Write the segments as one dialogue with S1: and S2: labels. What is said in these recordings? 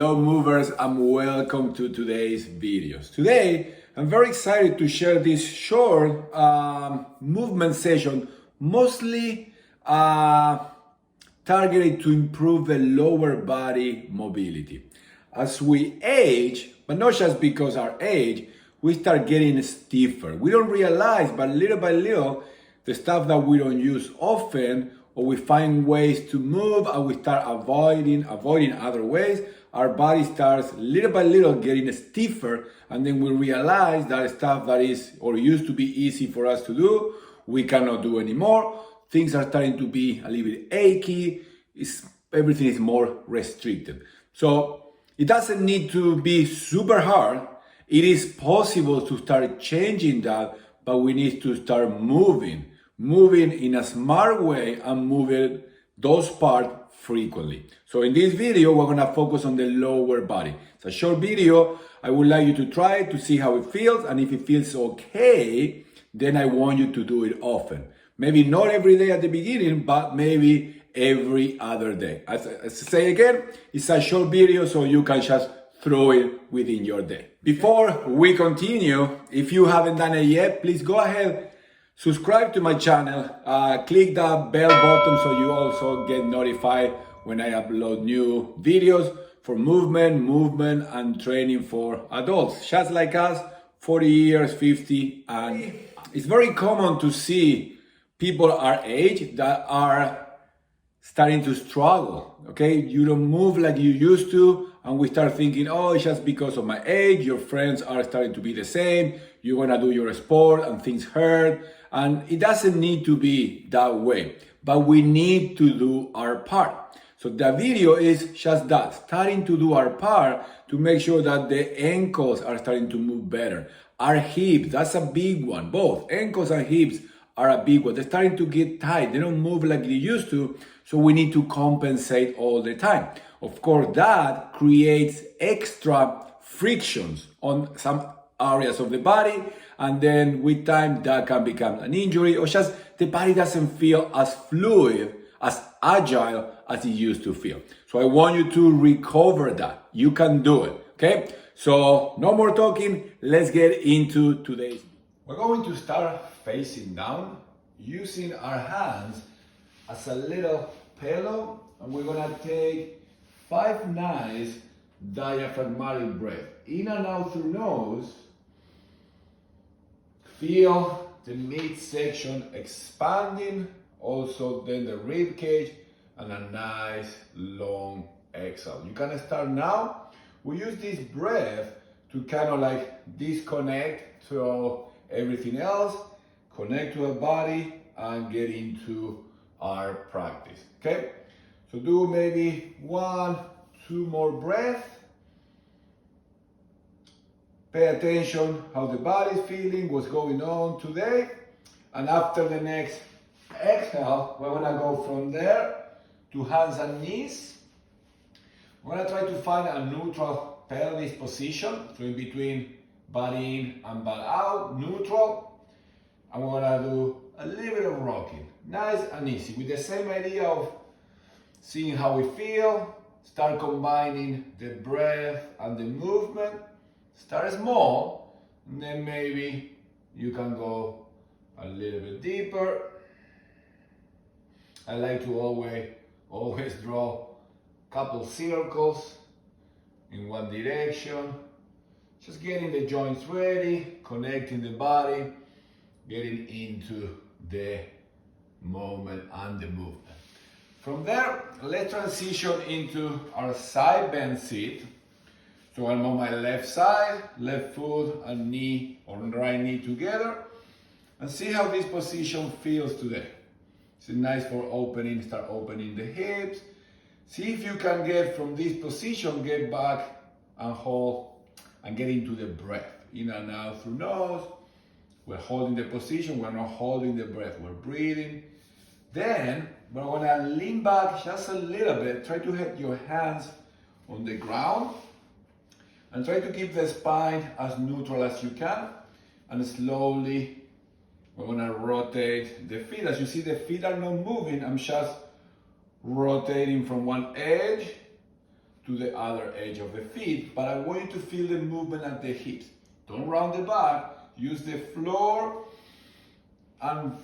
S1: Hello movers and welcome to today's videos. Today I'm very excited to share this short movement session, mostly targeted to improve the lower body mobility. As we age, but not just because our age, we start getting stiffer. We don't realize, but little by little, the stuff that we don't use often, or we find ways to move and we start avoiding other ways, our body starts little by little getting stiffer, and then we realize that stuff that is or used to be easy for us to do, we cannot do anymore. Things are starting to be a little bit achy. Everything is more restricted. So it doesn't need to be super hard. It is possible to start changing that, but we need to start moving in a smart way and moving those parts frequently. So in this video, we're gonna focus on the lower body. It's a short video. I would like you to try it to see how it feels, and if it feels okay, then I want you to do it often. Maybe not every day at the beginning, but maybe every other day. As I say again, it's a short video, so you can just throw it within your day. Before we continue, if you haven't done it yet, please go ahead, subscribe to my channel, click that bell button so you also get notified when I upload new videos for movement and training for adults, just like us, 40 years, 50, and it's very common to see people our age that are starting to struggle, okay? You don't move like you used to, and we start thinking, oh, it's just because of my age, your friends are starting to be the same, you're gonna do your sport and things hurt, and it doesn't need to be that way, but we need to do our part. So the video is just that, starting to do our part to make sure that the ankles are starting to move better. Our hips, that's a big one, both ankles and hips are a big one. They're starting to get tight, they don't move like they used to, so we need to compensate all the time. Of course, that creates extra frictions on some areas of the body, and then with time that can become an injury, or just the body doesn't feel as fluid, as agile as it used to feel. So I want you to recover that. You can do it, okay? So no more talking, let's get into today's. We're going to start facing down, using our hands as a little pillow, and we're gonna take 5 nice diaphragmatic breaths. In and out through nose. Feel the midsection expanding, also then the rib cage, and a nice long exhale. You can start now. We use this breath to kind of like disconnect to everything else, connect to the body, and get into our practice, okay? So do maybe 1, 2 more breaths. Pay attention how the body's feeling, what's going on today. And after the next exhale, we're gonna go from there to hands and knees. We're gonna try to find a neutral pelvis position, so in between butt in and butt out, neutral. And we're gonna do a little bit of rocking, nice and easy, with the same idea of seeing how we feel, start combining the breath and the movement. Start small, and then maybe you can go a little bit deeper. I like to always draw a couple circles in one direction, just getting the joints ready, connecting the body, getting into the moment and the movement. From there, let's transition into our side bend sit. So I'm on my left side, left foot and knee or right knee together, and see how this position feels today. It's nice for opening, start opening the hips. See if you can get from this position, get back and hold and get into the breath. In and out through nose. We're holding the position, we're not holding the breath, we're breathing. Then we're gonna lean back just a little bit, try to have your hands on the ground, and try to keep the spine as neutral as you can, and slowly we're gonna rotate the feet. As you see, the feet are not moving, I'm just rotating from one edge to to the other edge of the feet, but I want you to feel the movement at the hips. Don't round the back, use the floor and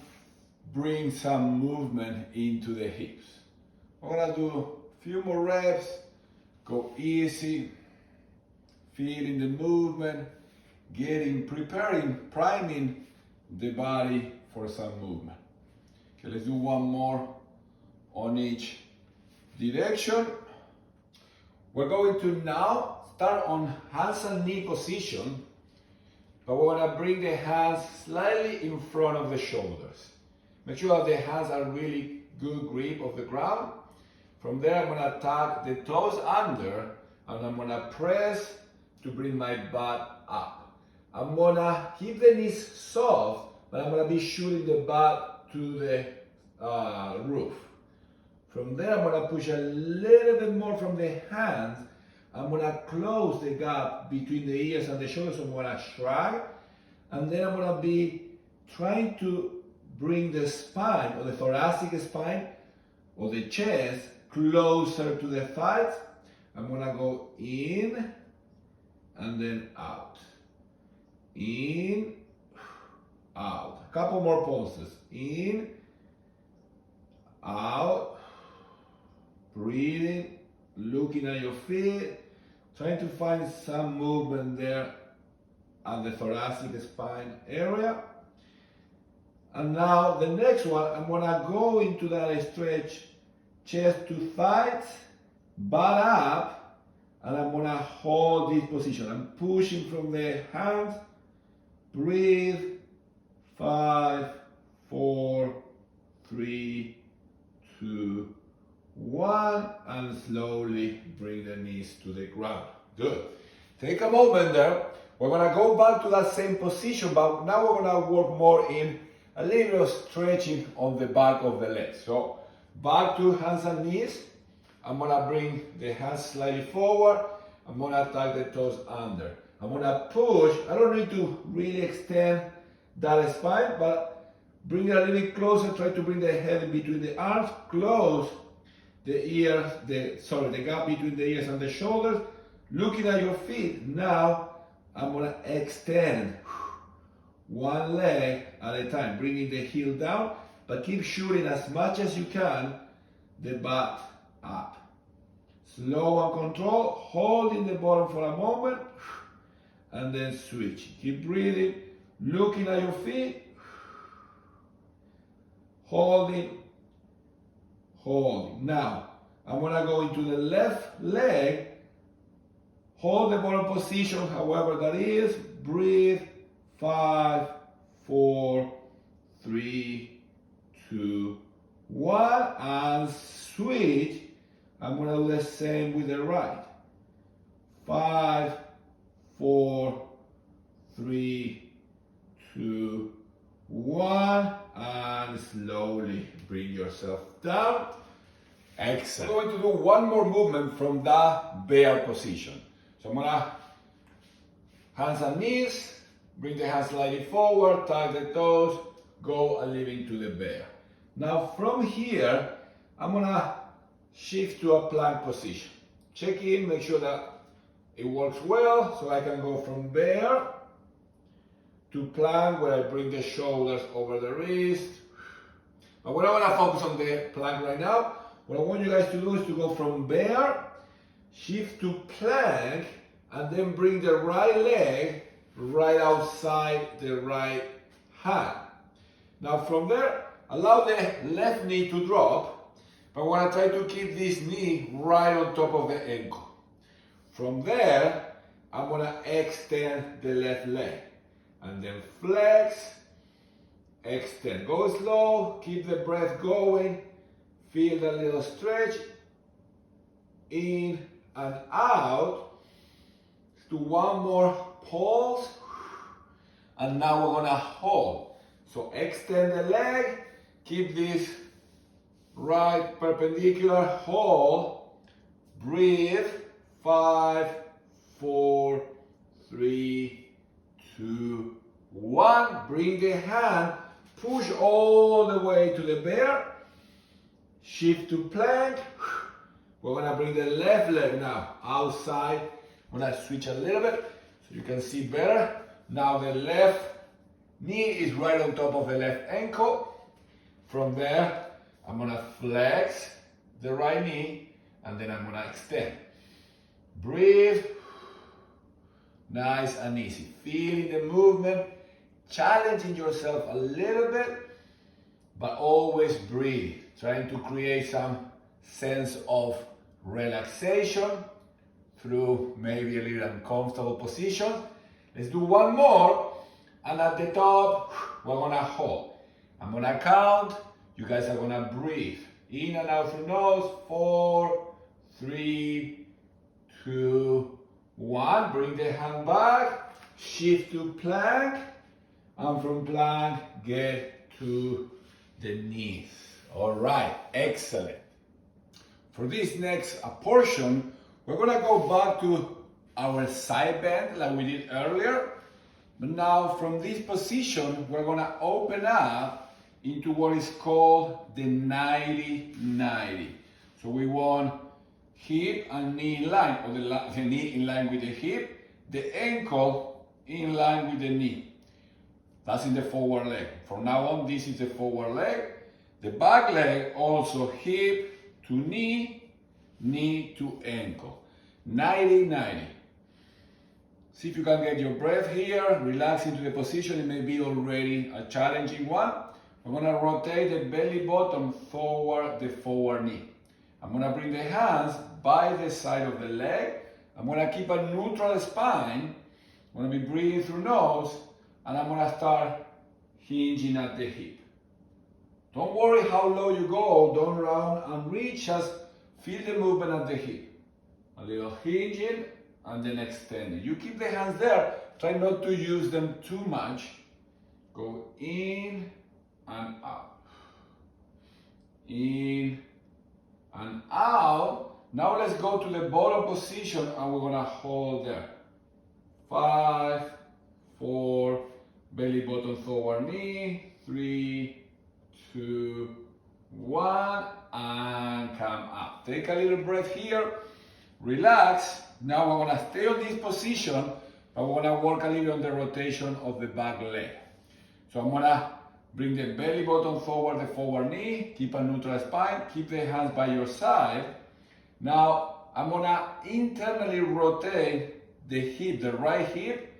S1: bring some movement into the hips. I'm gonna do a few more reps, go easy, feeling the movement, preparing, priming the body for some movement. Okay, let's do one more on each direction. We're going to now start on hands and knee position, but we're going to bring the hands slightly in front of the shoulders. Make sure that the hands are really good grip of the ground. From there, I'm going to tuck the toes under, and I'm going to press to bring my butt up. I'm going to keep the knees soft, but I'm going to be shooting the butt to the roof. From there, I'm going to push a little bit more from the hands. I'm going to close the gap between the ears and the shoulders. So I'm going to shrug. And then I'm going to be trying to bring the spine, or the thoracic spine, or the chest, closer to the thighs. I'm going to go in and then out. In, out. A couple more pulses. In, out. Breathing, looking at your feet, trying to find some movement there at the thoracic spine area. And now the next one, I'm gonna go into that stretch, chest to thighs, butt up, and I'm gonna hold this position. I'm pushing from the hands. Breathe. 5, 4, 3, 2, 1, and slowly bring the knees to the ground. Good. Take a moment there. We're going to go back to that same position, but now we're going to work more in a little stretching on the back of the legs. So back to hands and knees. I'm going to bring the hands slightly forward. I'm going to tuck the toes under. I'm going to push. I don't need to really extend that spine, but bring it a little bit closer. Try to bring the head in between the arms. Close the ears, the gap between the ears and the shoulders. Looking at your feet. Now I'm gonna extend one leg at a time, bringing the heel down, but keep shooting as much as you can the butt up. Slow and control, holding the bottom for a moment, and then switch. Keep breathing, looking at your feet, holding. Now, I'm going to go into the left leg, hold the bottom position, however that is, breathe, 5, 4, 3, 2, 1, and switch. I'm going to do the same with the right. 5, 4, 3, 2, 1, and slowly bring yourself down. Excellent. We're going to do one more movement from that bear position. So I'm gonna hands and knees, bring the hands slightly forward, tuck the toes, go a little into the bear. Now from here, I'm gonna shift to a plank position. Check in, make sure that it works well, so I can go from bear to plank, where I bring the shoulders over the wrist. But we're not gonna focus on the plank right now. What I want you guys to do is to go from bear, shift to plank, and then bring the right leg right outside the right hand. Now from there, allow the left knee to drop, but I want to try to keep this knee right on top of the ankle. From there, I'm going to extend the left leg, and then flex, extend. Go slow, keep the breath going, feel the little stretch, in and out. Let's do one more pulse, and now we're going to hold. So extend the leg, keep this right perpendicular, hold, breathe, 5, 4, 3, 2, 1. Bring the hand, push all the way to the bear, shift to plank. We're gonna bring the left leg now outside. I'm gonna switch a little bit so you can see better. Now the left knee is right on top of the left ankle. From there, I'm gonna flex the right knee and then I'm gonna extend. Breathe. Nice and easy. Feeling the movement, challenging yourself a little bit, but always breathe. Trying to create some sense of relaxation through maybe a little uncomfortable position. Let's do one more. And at the top, we're gonna hold. I'm gonna count. You guys are gonna breathe. In and out through nose. 4, 3, 2, 1. Bring the hand back. Shift to plank. And from plank, get to the knees. All right, excellent. For this next portion, we're gonna go back to our side bend like we did earlier. But now from this position, we're gonna open up into what is called the 90-90. So we want hip and knee in line, or the knee in line with the hip, the ankle in line with the knee. That's in the forward leg. From now on, this is the forward leg. The back leg also hip to knee, knee to ankle. 90-90. See if you can get your breath here, relax into the position. It may be already a challenging one. I'm gonna rotate the belly button toward the forward knee. I'm gonna bring the hands by the side of the leg. I'm gonna keep a neutral spine. I'm gonna be breathing through nose, and I'm gonna start hinging at the hip. Don't worry how low you go, don't round and reach, just feel the movement at the hip. A little hinging, and then extending. You keep the hands there, try not to use them too much. Go in and out. In and out. Now let's go to the bottom position and we're gonna hold there. 5, 4, belly button forward knee, 3, 2, 1, and come up. Take a little breath here, relax. Now we're gonna stay on this position, but we're gonna work a little on the rotation of the back leg. So I'm gonna bring the belly button forward, the forward knee, keep a neutral spine, keep the hands by your side. Now I'm gonna internally rotate the hip, the right hip,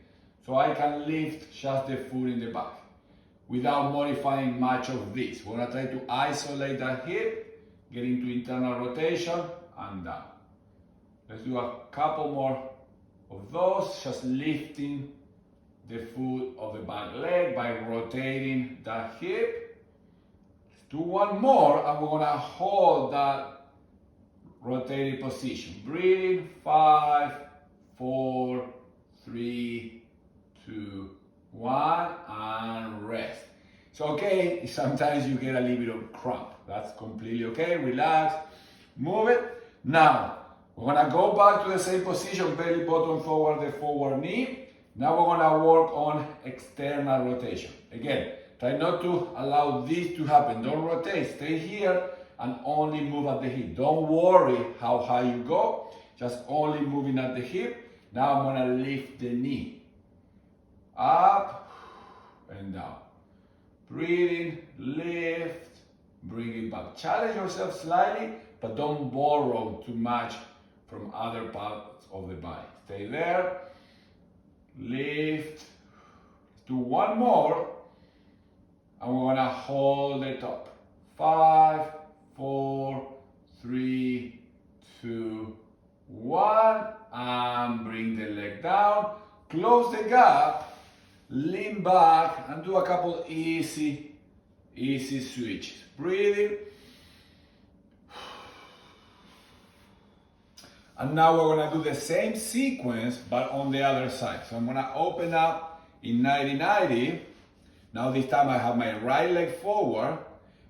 S1: so I can lift just the foot in the back without modifying much of this. We're gonna try to isolate that hip, get into internal rotation and down. Let's do a couple more of those, just lifting the foot of the back leg by rotating that hip. Let's do one more and we're gonna hold that rotated position. Breathing, 5, 4, 3, 2, 1, and rest. It's okay if sometimes you get a little bit of cramp. That's completely okay, relax, move it. Now, we're gonna go back to the same position, belly button forward, the forward knee. Now we're gonna work on external rotation. Again, try not to allow this to happen. Don't rotate, stay here and only move at the hip. Don't worry how high you go, just only moving at the hip. Now I'm gonna lift the knee. Up and down. Breathing, lift, bring it back. Challenge yourself slightly, but don't borrow too much from other parts of the body. Stay there, lift, do one more, and we're gonna hold the top. 5, 4, 3, 2, 1, and bring the leg down, close the gap, lean back, and do a couple easy switches. Breathing. And now we're gonna do the same sequence, but on the other side. So I'm gonna open up in 90-90. Now this time I have my right leg forward.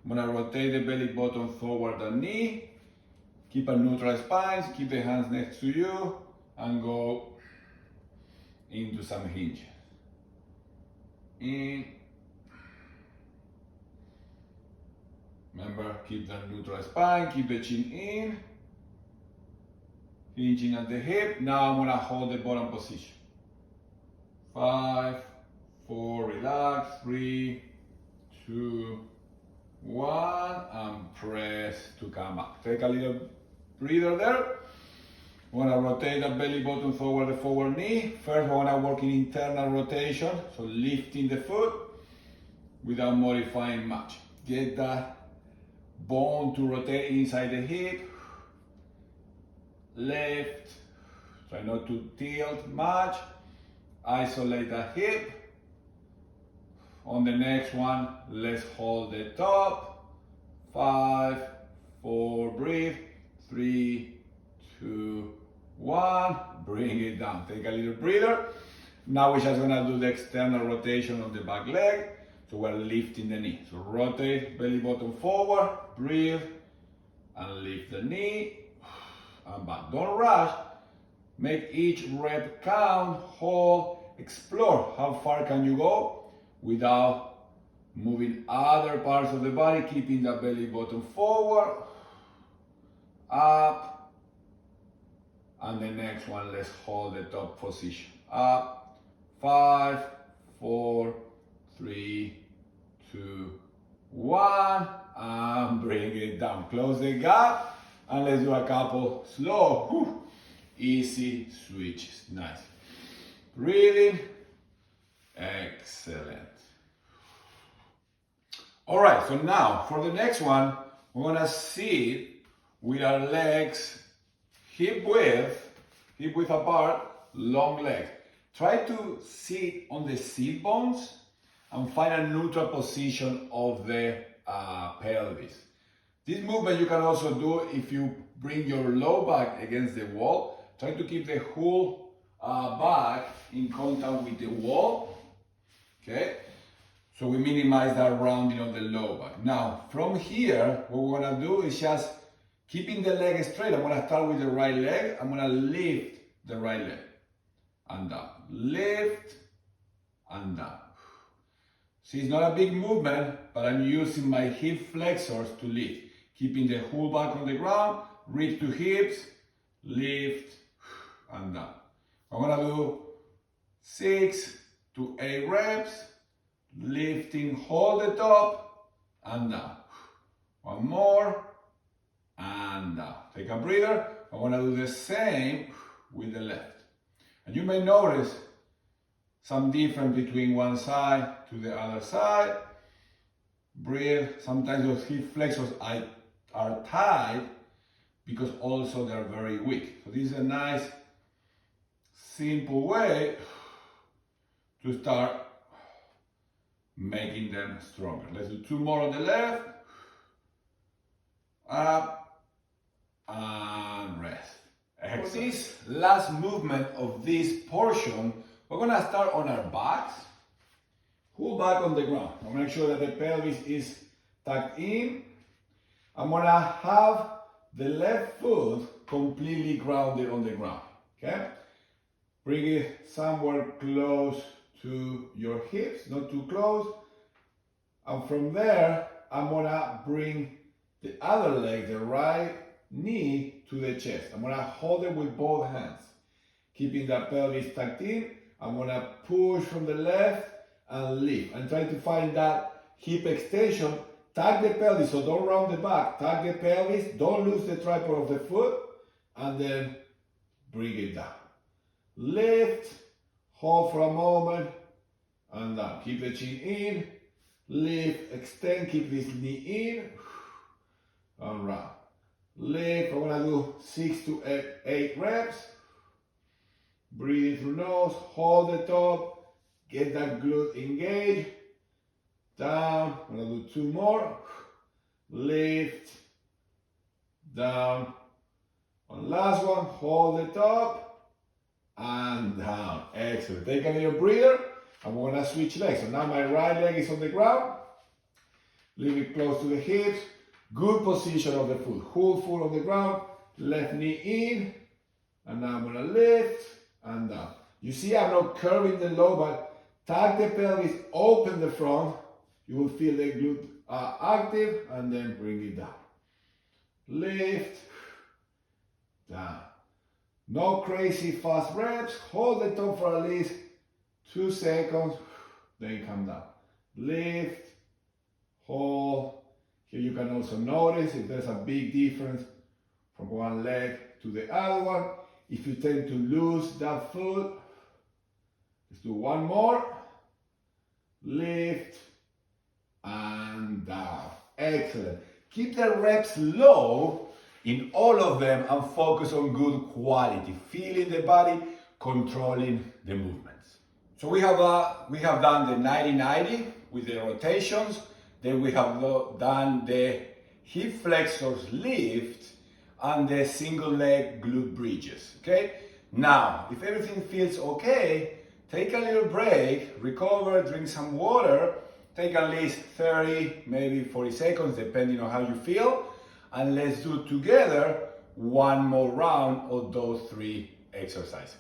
S1: I'm gonna rotate the belly button forward the knee. Keep a neutral spine, keep the hands next to you, and go into some hinge. In. Remember, keep the neutral spine, keep the chin in. hinging at the hip. Now I'm gonna hold the bottom position. 5, 4, relax, 3, 2, 1, and press to come up. Take a little breather there. I'm gonna rotate the belly button toward the forward knee. First, I wanna work in internal rotation, so lifting the foot without modifying much. Get that bone to rotate inside the hip. Lift. Try not to tilt much. Isolate the hip. On the next one, let's hold the top. 5, 4, breathe. 3, 2, 1. Bring it down. Take a little breather. Now we're just gonna do the external rotation of the back leg. So we're lifting the knee. So rotate, belly button forward, breathe, and lift the knee, and back. Don't rush. Make each rep count, hold, explore how far can you go without moving other parts of the body, keeping the belly button forward, up, and the next one, let's hold the top position. Up, 5, 4, 3, 2, 1, and bring it down. Close the gap, and let's do a couple slow, easy switches. Nice. Breathing. Excellent. All right, so now for the next one, we're gonna sit with our legs hip width apart, long legs. Try to sit on the sit bones and find a neutral position of the pelvis. This movement you can also do if you bring your low back against the wall. Try to keep the whole back in contact with the wall, okay? So we minimize that rounding of the low back. Now, from here, what we're gonna do is just keeping the leg straight. I'm gonna start with the right leg. I'm gonna lift the right leg and down. Lift and down. See, it's not a big movement, but I'm using my hip flexors to lift. Keeping the whole back on the ground, reach to hips, lift and down. I'm gonna do 6 to 8 reps, lifting, hold the top and down. One more and down. Take a breather. I'm gonna do the same with the left. And you may notice some difference between one side to the other side. Breathe. Sometimes those hip flexors are tight because also they're very weak. So this is a nice, simple way to start making them stronger. Let's do 2 more on the left. Up and rest. Excellent. For this last movement of this portion, we're gonna start on our backs. Pull back on the ground. I'm gonna make sure that the pelvis is tucked in. I'm gonna have the left foot completely grounded on the ground, okay? Bring it somewhere close to your hips, not too close. And from there, I'm gonna bring the other leg, the right knee, to the chest. I'm gonna hold it with both hands, keeping the pelvis tucked in. I'm gonna push from the left and lift. And try to find that hip extension. Tuck the pelvis, so don't round the back. Tuck the pelvis, don't lose the tripod of the foot, and then bring it down. Lift, hold for a moment, and down. Keep the chin in, lift, extend, keep this knee in, and round. Lift, I'm gonna do 6 to 8 reps. Breathe through nose, hold the top, get that glute engaged. Down, I'm gonna do 2 more. Lift, down. One last one, hold the top, and down. Excellent. Take a little breather, and we're gonna switch legs. So now my right leg is on the ground. Leave it close to the hips. Good position of the foot. Whole foot on the ground. Left knee in, and now I'm gonna lift and down. You see I'm not curving the low back. Tuck the pelvis, open the front. You will feel the glute active, and then bring it down. Lift, down. No crazy fast reps. Hold the top for at least 2 seconds. Then come down. Lift, hold. Here you can also notice if there's a big difference from one leg to the other one. If you tend to lose that foot, let's do one more. Lift and down. Excellent. Keep the reps low in all of them and focus on good quality, feeling the body, controlling the movements. So we have done the 90-90 with the rotations. Then we have done the hip flexors lift and the single leg glute bridges. Okay. Now, if everything feels okay, take a little break, recover, drink some water. Take at least 30, maybe 40 seconds, depending on how you feel. And let's do together one more round of those 3 exercises.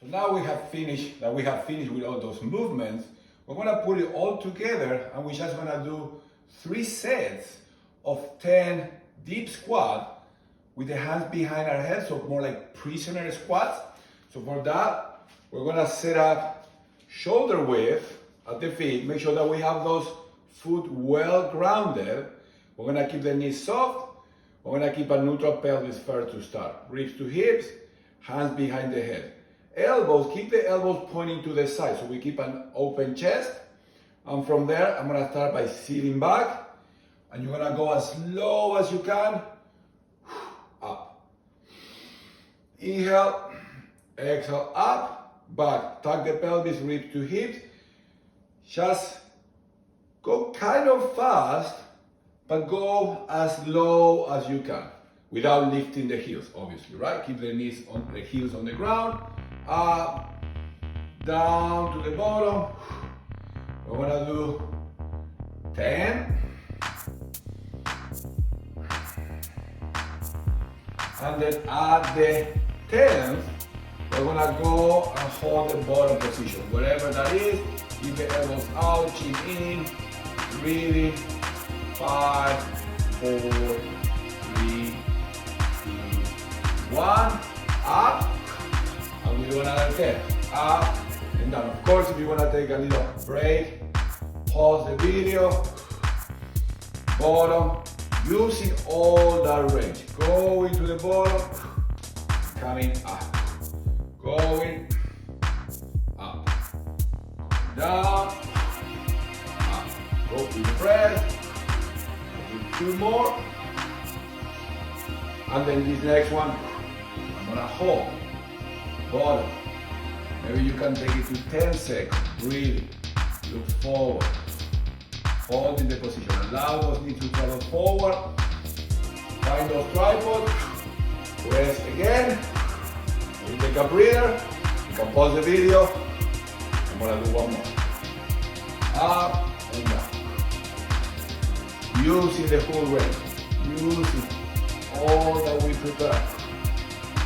S1: now we have finished with all those movements. We're gonna put it all together and we're just gonna do 3 sets of 10 deep squat with the hands behind our head, so more like prisoner squats. So for that, we're gonna set up shoulder width at the feet. Make sure that we have those foot well grounded. We're gonna keep the knees soft. We're gonna keep a neutral pelvis first to start. Ribs to hips, hands behind the head. Elbows, keep the elbows pointing to the side so we keep an open chest. And from there, I'm gonna start by sitting back, and you're gonna go as low as you can, up. Inhale, exhale, up, back. Tuck the pelvis, ribs to hips. Just go kind of fast, but go as low as you can without lifting the heels, obviously, right? Keep the knees on the heels on the ground. Up, down to the bottom. We're gonna do 10. And then at the 10th, we're gonna go and hold the bottom position. Whatever that is, keep the elbows out, chin in, breathing. 5, 4, 3, 2, 1, up. And we do another 10, up and down. Of course, if you want to take a little break, pause the video, bottom, using all that range. Going to the bottom, coming up, going up, down, up. Go with the breath, do 2 more, and then this next one, I'm gonna hold. Bottom. Maybe you can take it to 10 seconds. Breathe. Look forward. Hold in the position. Allow those knees to travel forward. Find those tripods. Rest again. Maybe take a breather. You can pause the video. I'm gonna do 1 more. Up and down. Using the whole range. Using all that we prepare.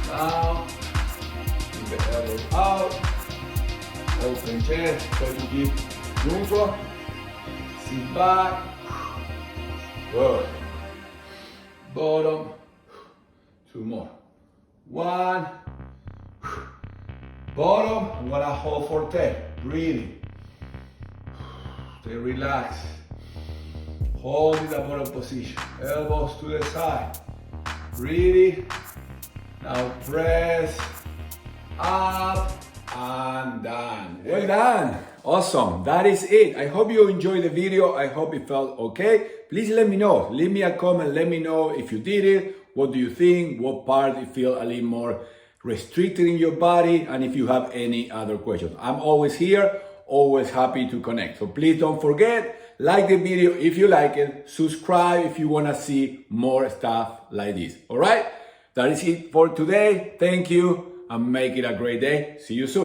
S1: Down. The elbows out, open chest, try to keep neutral, sit back, good, bottom, 2 more, 1, bottom, I'm gonna hold for 10, breathing, stay relaxed, holding the bottom position, elbows to the side, breathing, now press, up and down. Well done. Awesome. That is it. I hope you enjoyed the video. I hope it felt okay. Please let me know. Leave me a comment. Let me know if you did it. What do you think? What part you feel a little more restricted in your body? And if you have any other questions. I'm always here, always happy to connect. So please don't forget, like the video if you like it. Subscribe if you want to see more stuff like this. All right? That is it for today. Thank you. And make it a great day. See you soon.